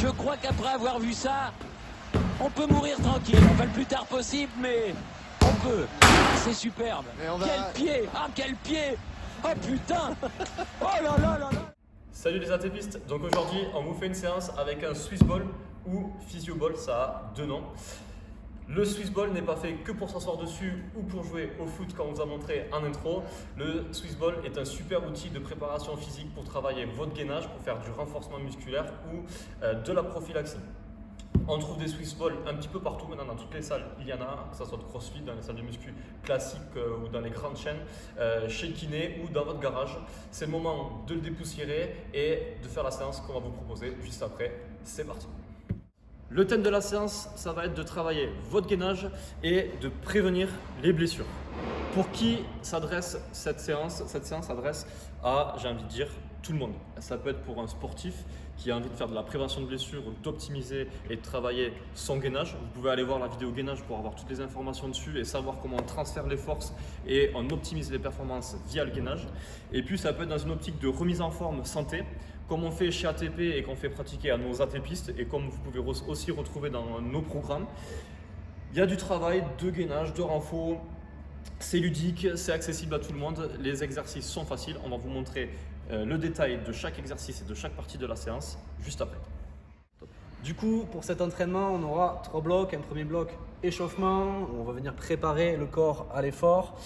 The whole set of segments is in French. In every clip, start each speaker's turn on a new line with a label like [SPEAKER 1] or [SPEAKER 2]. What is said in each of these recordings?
[SPEAKER 1] Je crois qu'après avoir vu ça, on peut mourir tranquille. On fait le plus tard possible, mais on peut. C'est superbe. Quel pied! Ah, quel pied! Oh putain! Oh là là là là!
[SPEAKER 2] Salut les ATPistes, donc aujourd'hui on vous fait une séance avec un Swiss Ball ou Physio Ball, ça a deux noms. Le Swiss Ball n'est pas fait que pour s'asseoir dessus ou pour jouer au foot comme on vous a montré en intro. Le Swiss Ball est un super outil de préparation physique pour travailler votre gainage, pour faire du renforcement musculaire ou de la prophylaxie. On trouve des Swiss Balls un petit peu partout maintenant, dans toutes les salles, il y en a, que ce soit de CrossFit, dans les salles de muscu classiques ou dans les grandes chaînes, chez kiné ou dans votre garage. C'est le moment de le dépoussiérer et de faire la séance qu'on va vous proposer juste après. C'est parti. Le thème de la séance, ça va être de travailler votre gainage et de prévenir les blessures. Pour qui s'adresse cette séance? Cette séance s'adresse à, j'ai envie de dire, tout le monde. Ça peut être pour un sportif qui a envie de faire de la prévention de blessures ou d'optimiser et de travailler son gainage. Vous pouvez aller voir la vidéo gainage pour avoir toutes les informations dessus et savoir comment on transfère les forces et on optimise les performances via le gainage. Et puis ça peut être dans une optique de remise en forme santé, comme on fait chez ATP et qu'on fait pratiquer à nos ATPistes et comme vous pouvez aussi retrouver dans nos programmes. Il y a du travail de gainage, de renfort. C'est ludique, c'est accessible à tout le monde, les exercices sont faciles, on va vous montrer le détail de chaque exercice et de chaque partie de la séance juste après.
[SPEAKER 3] Du coup, pour cet entraînement, on aura 3 blocs. Un premier bloc échauffement, où on va venir préparer le corps à l'effort.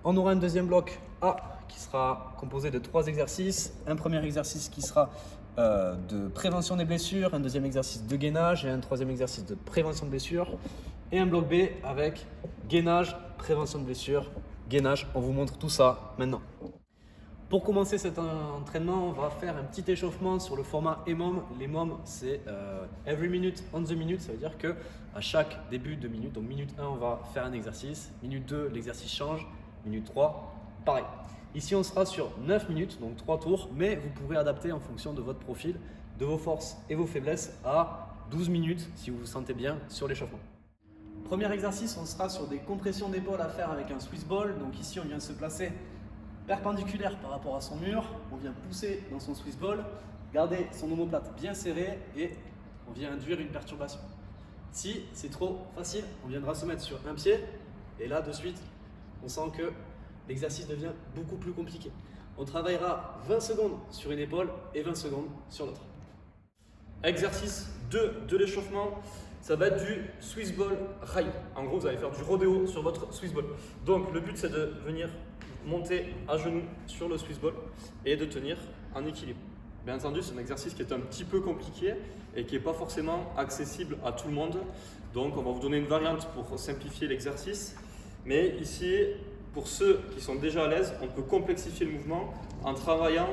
[SPEAKER 3] On aura un deuxième bloc A qui sera composé de 3 exercices. Un premier exercice qui sera de prévention des blessures, un deuxième exercice de gainage et un troisième exercice de prévention de blessures. Et un bloc B avec gainage, prévention de blessures, gainage. On vous montre tout ça maintenant. Pour commencer cet entraînement, on va faire un petit échauffement sur le format EMOM. L'EMOM, c'est every minute on the minute. Ça veut dire que à chaque début de minute, donc minute 1, on va faire un exercice. Minute 2, l'exercice change. Minute 3, pareil. Ici, on sera sur 9 minutes, donc 3 tours, mais vous pourrez adapter en fonction de votre profil, de vos forces et vos faiblesses à 12 minutes si vous vous sentez bien sur l'échauffement. Premier exercice, on sera sur des compressions d'épaule à faire avec un Swiss Ball. Donc ici, on vient se placer perpendiculaire par rapport à son mur. On vient pousser dans son Swiss Ball, garder son omoplate bien serré et on vient induire une perturbation. Si c'est trop facile, on viendra se mettre sur un pied et là, de suite, on sent que l'exercice devient beaucoup plus compliqué. On travaillera 20 secondes sur une épaule et 20 secondes sur l'autre.
[SPEAKER 2] Exercice 2 de l'échauffement, ça va être du Swiss Ball rail. En gros, vous allez faire du rodéo sur votre Swiss Ball. Donc le but, c'est de venir monter à genoux sur le Swiss Ball et de tenir en équilibre. Bien entendu, c'est un exercice qui est un petit peu compliqué et qui n'est pas forcément accessible à tout le monde. Donc on va vous donner une variante pour simplifier l'exercice. Mais ici, pour ceux qui sont déjà à l'aise, on peut complexifier le mouvement en travaillant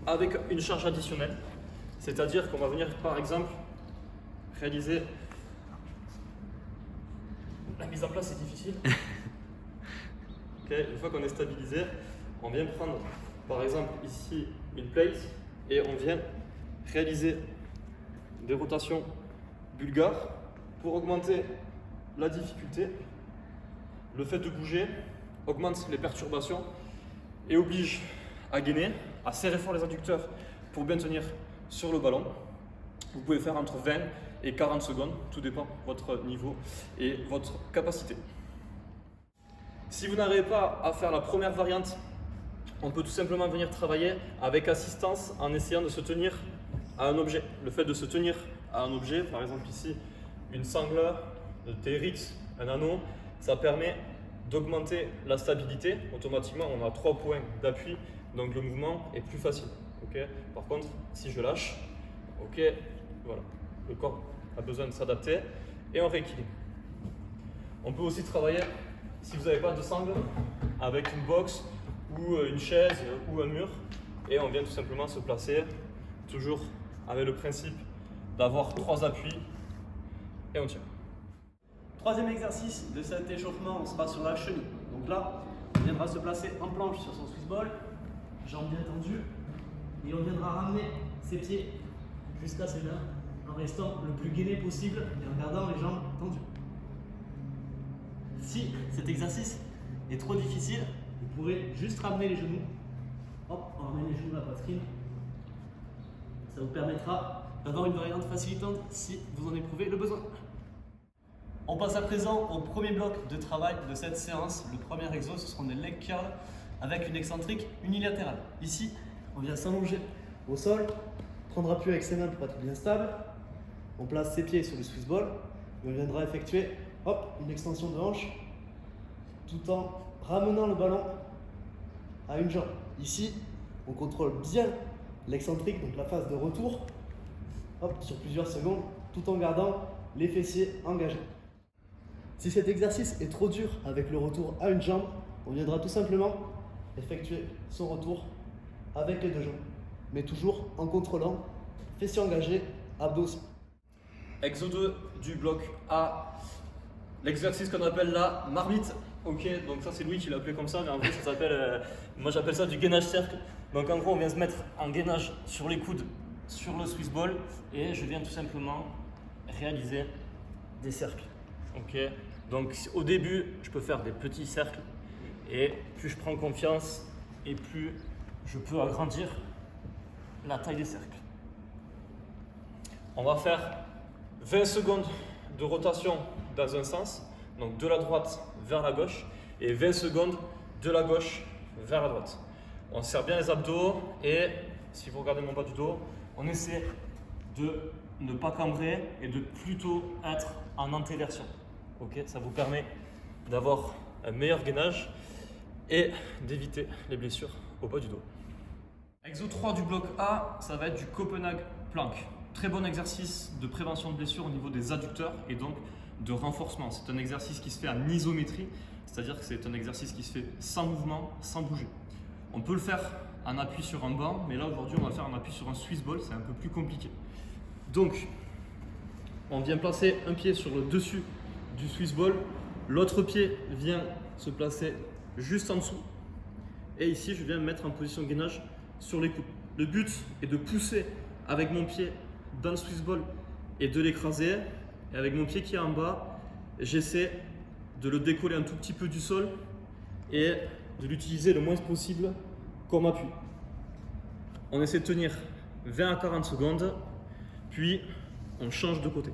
[SPEAKER 2] avec une charge additionnelle. C'est-à-dire qu'on va venir, par exemple, réaliser... La mise en place est difficile. Okay, une fois qu'on est stabilisé, on vient prendre, par exemple, ici, une plate et on vient réaliser des rotations bulgares pour augmenter la difficulté. Le fait de bouger augmente les perturbations et oblige à gainer, à serrer fort les adducteurs pour bien tenir sur le ballon. Vous pouvez faire entre 20 et 40 secondes, tout dépend de votre niveau et votre capacité. Si vous n'arrivez pas à faire la première variante, on peut tout simplement venir travailler avec assistance en essayant de se tenir à un objet. Le fait de se tenir à un objet, par exemple ici, une sangle de TRX, un anneau, ça permet d'augmenter la stabilité. Automatiquement, on a 3 points d'appui, donc le mouvement est plus facile. Okay. Par contre, si je lâche, voilà, le corps a besoin de s'adapter et on rééquilibre. On peut aussi travailler, si vous n'avez pas de sangle, avec une box ou une chaise ou un mur et on vient tout simplement se placer, toujours avec le principe d'avoir 3 appuis et on tient.
[SPEAKER 3] Troisième exercice de cet échauffement, on sera sur la chenille. Donc là, on viendra se placer en planche sur son Swiss Ball, jambes bien tendues, et on viendra ramener ses pieds jusqu'à ses mains en restant le plus gainé possible et en gardant les jambes tendues. Si cet exercice est trop difficile, vous pourrez juste ramener les genoux. Hop, on ramène les genoux à la poitrine. Ça vous permettra d'avoir une variante facilitante si vous en éprouvez le besoin. On passe à présent au premier bloc de travail de cette séance. Le premier exo, ce seront des leg curls avec une excentrique unilatérale. Ici, on vient s'allonger au sol, prendre appui avec ses mains pour être bien stable. On place ses pieds sur le Swiss ball et on viendra effectuer une extension de hanche tout en ramenant le ballon à une jambe. Ici, on contrôle bien l'excentrique, donc la phase de retour, sur plusieurs secondes, tout en gardant les fessiers engagés. Si cet exercice est trop dur avec le retour à une jambe, on viendra tout simplement effectuer son retour avec les deux jambes, mais toujours en contrôlant fessiers engagés, abdos aussi.
[SPEAKER 2] Exo 2 du bloc A, l'exercice qu'on appelle la marmite. Ok, donc ça c'est Louis qui l'a appelé comme ça, mais en vrai ça s'appelle, moi j'appelle ça du gainage cercle. Donc en gros on vient se mettre en gainage sur les coudes, sur le Swiss ball, et je viens tout simplement réaliser des cercles. Ok, donc au début je peux faire des petits cercles, et plus je prends confiance, et plus je peux agrandir la taille des cercles. On va faire 20 secondes de rotation dans un sens, donc de la droite vers la gauche, et 20 secondes de la gauche vers la droite. On serre bien les abdos, et si vous regardez mon bas du dos, on essaie de ne pas cambrer et de plutôt être en antéversion. Ok, ça vous permet d'avoir un meilleur gainage et d'éviter les blessures au bas du dos. Exo 3 du bloc A, ça va être du Copenhague Plank. Très bon exercice de prévention de blessures au niveau des adducteurs et donc de renforcement. C'est un exercice qui se fait en isométrie, c'est-à-dire que c'est un exercice qui se fait sans mouvement, sans bouger. On peut le faire en appui sur un banc, mais là aujourd'hui on va le faire en appui sur un Swiss ball, c'est un peu plus compliqué. Donc, on vient placer un pied sur le dessus du Swiss ball, l'autre pied vient se placer juste en dessous, et ici je viens me mettre en position de gainage sur les coudes. Le but est de pousser avec mon pied dans le Swiss ball et de l'écraser, et avec mon pied qui est en bas, j'essaie de le décoller un tout petit peu du sol et de l'utiliser le moins possible comme appui. On essaie de tenir 20 à 40 secondes, puis on change de côté.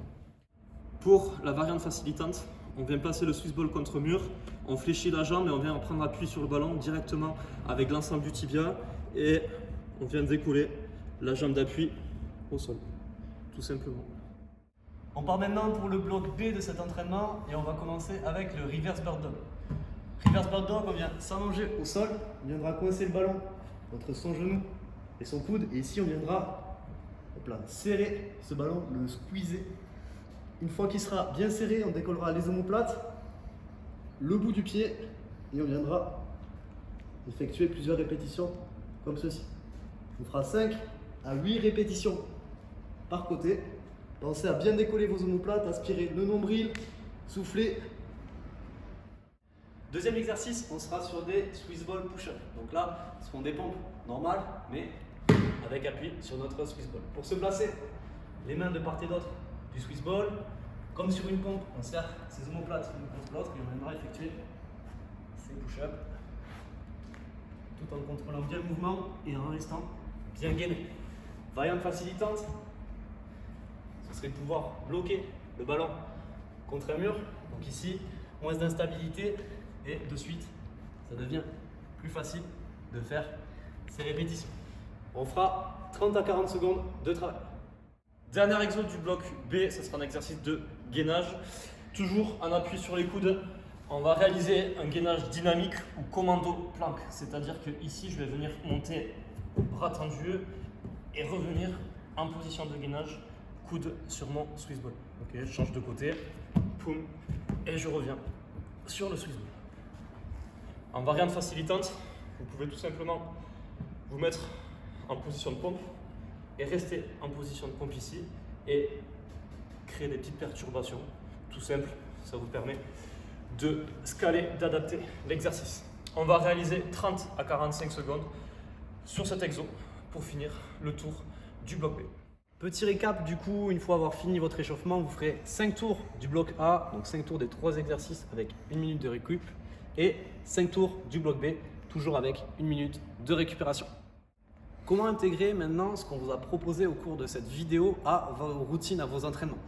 [SPEAKER 2] Pour la variante facilitante, on vient placer le Swiss ball contre mur, on fléchit la jambe et on vient prendre appui sur le ballon directement avec l'ensemble du tibia, et on vient décoller la jambe d'appui au sol, tout simplement. On part maintenant pour le bloc B de cet entraînement et on va commencer avec le reverse bird dog. Reverse bird dog, on vient s'allonger au sol, on viendra coincer le ballon entre son genou et son coude, et ici on viendra serrer ce ballon, le squeezer. Une fois qu'il sera bien serré, on décollera les omoplates, le bout du pied, et on viendra effectuer plusieurs répétitions comme ceci. On fera 5 à 8 répétitions par côté. Pensez à bien décoller vos omoplates, aspirer le nombril, souffler. Deuxième exercice, on sera sur des Swiss ball push-up. Donc là, ce seront des pompes normales, mais avec appui sur notre Swiss ball. Pour se placer, les mains de part et d'autre du Swiss ball, comme sur une pompe, on serre ses omoplates l'une contre l'autre et on viendra effectuer ces push-ups tout en contrôlant bien le mouvement et en restant bien gainé. Variante facilitante, ce serait de pouvoir bloquer le ballon contre un mur. Donc ici, moins d'instabilité et de suite, ça devient plus facile de faire ces répétitions. On fera 30 à 40 secondes de travail. Dernier exo du bloc B, ce sera un exercice de gainage. Toujours en appui sur les coudes, on va réaliser un gainage dynamique ou commando plank. C'est-à-dire que ici, je vais venir monter bras tendus et revenir en position de gainage, coude sur mon Swiss ball. Ok, je change de côté, poum, et je reviens sur le Swiss ball. En variante facilitante, vous pouvez tout simplement vous mettre en position de pompe et rester en position de pompe ici et créer des petites perturbations. Tout simple, ça vous permet de scaler, d'adapter l'exercice. On va réaliser 30 à 45 secondes sur cet exo pour finir le tour du bloc B. Petit récap, du coup, une fois avoir fini votre échauffement, vous ferez 5 tours du bloc A, donc 5 tours des 3 exercices avec 1 minute de récup, et 5 tours du bloc B, toujours avec 1 minute de récupération.
[SPEAKER 3] comment intégrer maintenant ce qu'on vous a proposé au cours de cette vidéo à vos routines, à vos entraînements.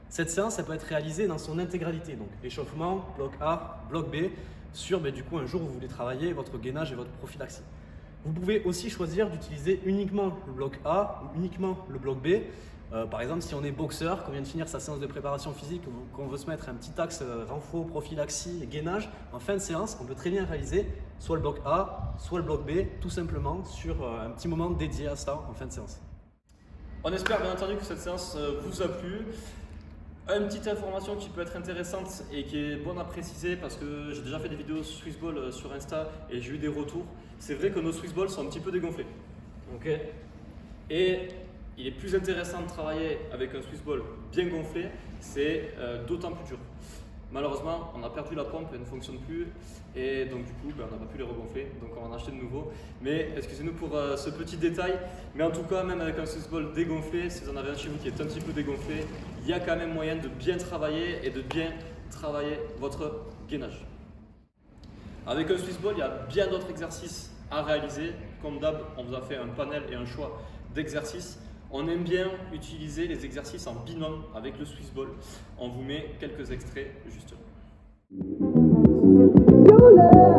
[SPEAKER 3] Cette séance, elle peut être réalisée dans son intégralité, donc échauffement, bloc A, bloc B, sur du coup un jour où vous voulez travailler votre gainage et votre prophylaxie. Vous pouvez aussi choisir d'utiliser uniquement le bloc A ou uniquement le bloc B. Par exemple, si on est boxeur, qu'on vient de finir sa séance de préparation physique, ou qu'on veut se mettre un petit axe renfo, prophylaxie et gainage, en fin de séance, on peut très bien réaliser soit le bloc A, soit le bloc B, tout simplement sur un petit moment dédié à ça en fin de séance.
[SPEAKER 2] On espère bien entendu que cette séance vous a plu. Une petite information qui peut être intéressante et qui est bonne à préciser parce que j'ai déjà fait des vidéos Swiss Ball sur Insta et j'ai eu des retours. C'est vrai que nos Swiss Balls sont un petit peu dégonflés. Okay. Et il est plus intéressant de travailler avec un Swiss Ball bien gonflé, c'est d'autant plus dur. Malheureusement, on a perdu la pompe, elle ne fonctionne plus et donc du coup, on n'a pas pu les regonfler, donc on va en acheter de nouveaux. Mais excusez-nous pour ce petit détail, mais en tout cas, même avec un Swiss Ball dégonflé, si vous en avez un chez vous qui est un petit peu dégonflé, il y a quand même moyen de bien travailler et de bien travailler votre gainage. Avec un Swiss Ball, il y a bien d'autres exercices à réaliser. Comme d'hab, on vous a fait un panel et un choix d'exercices. On aime bien utiliser les exercices en binôme avec le Swiss Ball. On vous met quelques extraits juste là.
[SPEAKER 4] Your love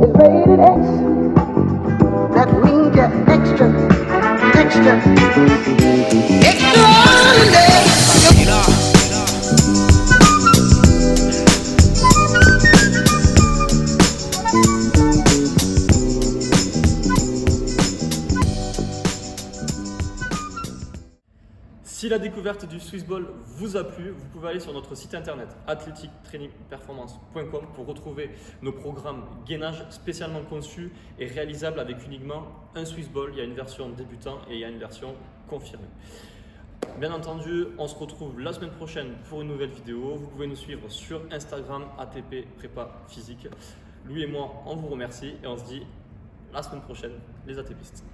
[SPEAKER 4] is rated X. That means you're extra, extraordinary.
[SPEAKER 2] Si la découverte du Swiss Ball vous a plu, vous pouvez aller sur notre site internet athletictrainingperformance.com pour retrouver nos programmes gainage spécialement conçus et réalisables avec uniquement un Swiss Ball. Il y a une version débutant et il y a une version confirmée. Bien entendu, on se retrouve la semaine prochaine pour une nouvelle vidéo. Vous pouvez nous suivre sur Instagram ATP Prépa Physique. Louis et moi, on vous remercie et on se dit la semaine prochaine, les ATPistes.